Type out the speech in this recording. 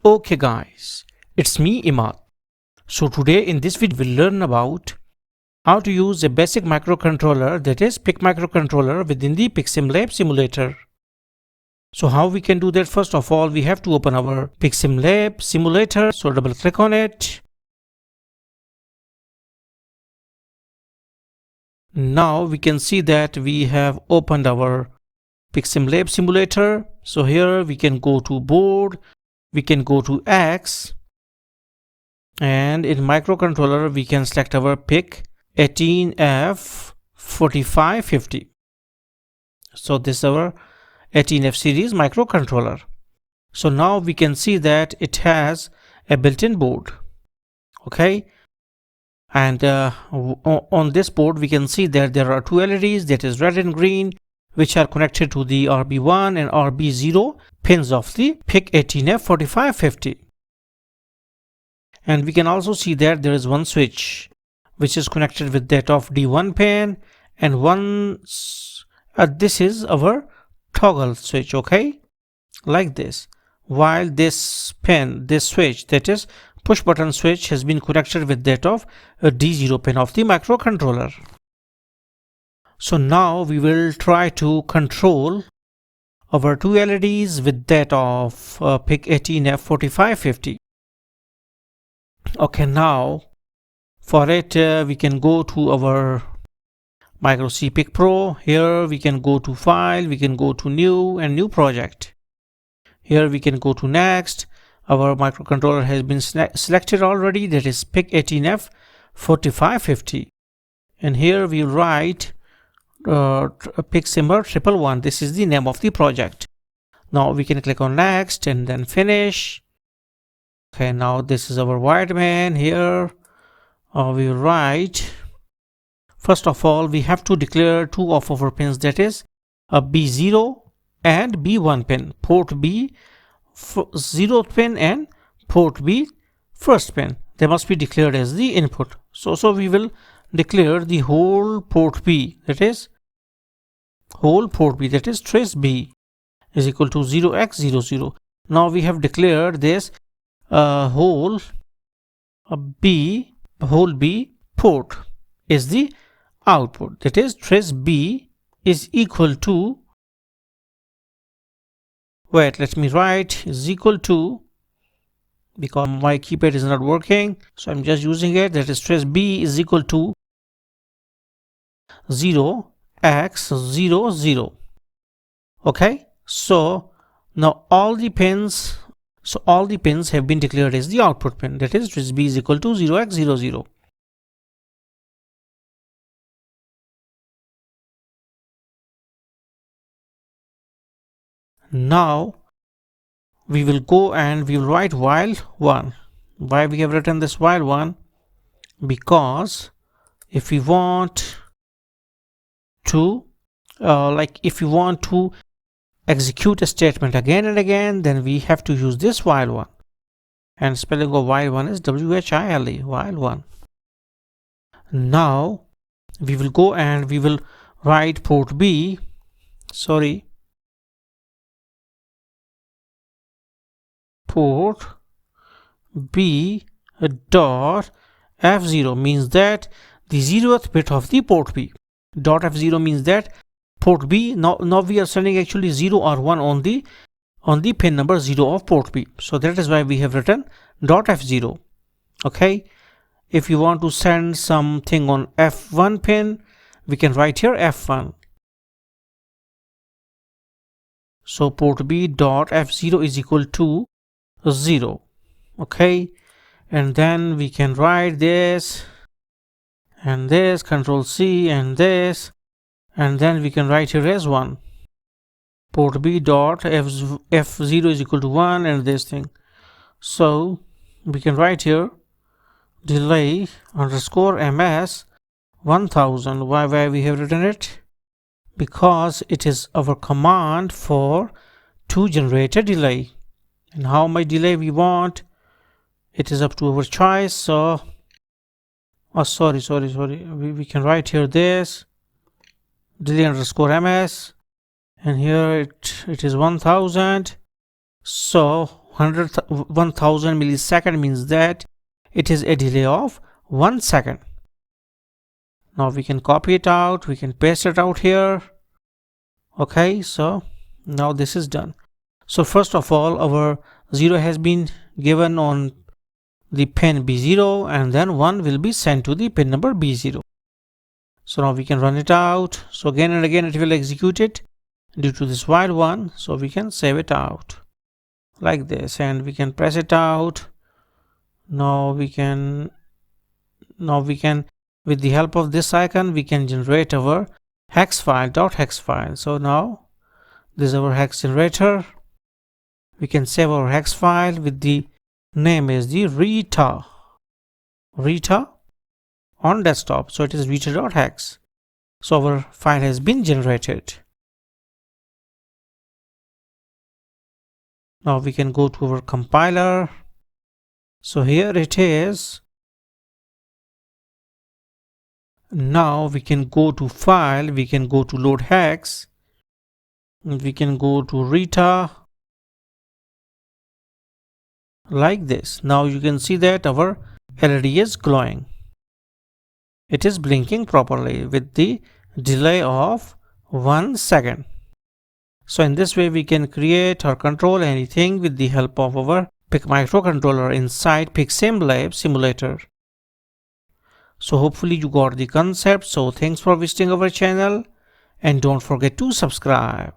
Okay guys, it's me Imad. So today in this video we'll learn about how to use a basic microcontroller, that is PIC microcontroller, within the picsimLab simulator. So how we can do that? First of all, we have to open our picsimLab simulator. So double click on it. Now we can see that we have opened our picsimLab simulator. So here we can go to board, we can go to X, and in microcontroller we can select our PIC 18F4550. So this is our 18F series microcontroller. So now we can see that it has a built-in board. Okay, and on this board we can see that there are two LEDs, that is red and green, which are connected to the RB1 and RB0 pins of the PIC 18F4550. And we can also see that there is one switch which is connected with that of D1 pin, and this is our toggle switch, okay, like this. While this switch, that is push button switch, has been connected with that of a D0 pin of the microcontroller. So now we will try to control our two LEDs with that of PIC 18F4550. Okay, now for it we can go to our Micro C PIC Pro. Here we can go to File, we can go to New and New Project. Here we can go to Next. Our microcontroller has been selected already, that is PIC 18F4550. And here we write picsimmer 111. This is the name of the project. Now we can click on Next and then Finish. Okay, now this is our wired man. Here we write, first of all we have to declare two of our pins, that is a B0 and B1 pin, port B 0th pin and port B first pin. They must be declared as the input. So we will declare the whole port B, that is trace B is equal to 0x00. Now we have declared this whole B port is the output, that is trace B is equal to, wait, let me write, is equal to, because my keypad is not working, so I'm just using it, that is trace B is equal to 0x00. okay, so now all the pins have been declared as the output pin, that is trace B is equal to 0x00. Now we will go and we will write while 1. Why we have written this while 1? Because if we want to execute a statement again and again, then we have to use this while 1, and spelling of while 1 is WHILE, while 1. Now we will go and we will write port B dot F0 means that the 0th bit of the port B. Dot F0 means that port B, now we are sending actually 0 or 1 on the pin number 0 of port B. So that is why we have written dot F0. Okay, if you want to send something on F1 pin, we can write here F1. So port B dot F0 is equal to 0. Okay, and then we can write this and this, Control C and this, and then we can write here as 1. Port B dot F0 is equal to 1 and this thing. So we can write here delay underscore ms 1000. Why we have written it? Because it is our command to generate a delay. And how much delay we want, it is up to our choice. So sorry, we can write here this delay underscore ms, and here it is 1000. So 1000 millisecond means that it is a delay of 1 second. Now we can copy it out, we can paste it out here. Okay, so now this is done. So first of all, our 0 has been given on the pin B0, and then 1 will be sent to the pin number B0. So now we can run it out. So again and again it will execute it due to this while one. So we can save it out like this, and we can press it out. Now we can with the help of this icon we can generate our hex file, .hex file. So now this is our hex generator. We can save our hex file with the name is the Rita on desktop. So it is Rita.hex. So our file has been generated. Now we can go to our compiler. So here it is. Now we can go to file, we can go to load hex, we can go to Rita like this. Now you can see that our LED is glowing. It is blinking properly with the delay of 1 second. So in this way we can create or control anything with the help of our microcontroller inside picsimLab simulator. So hopefully you got the concept. So thanks for visiting our channel, and don't forget to subscribe.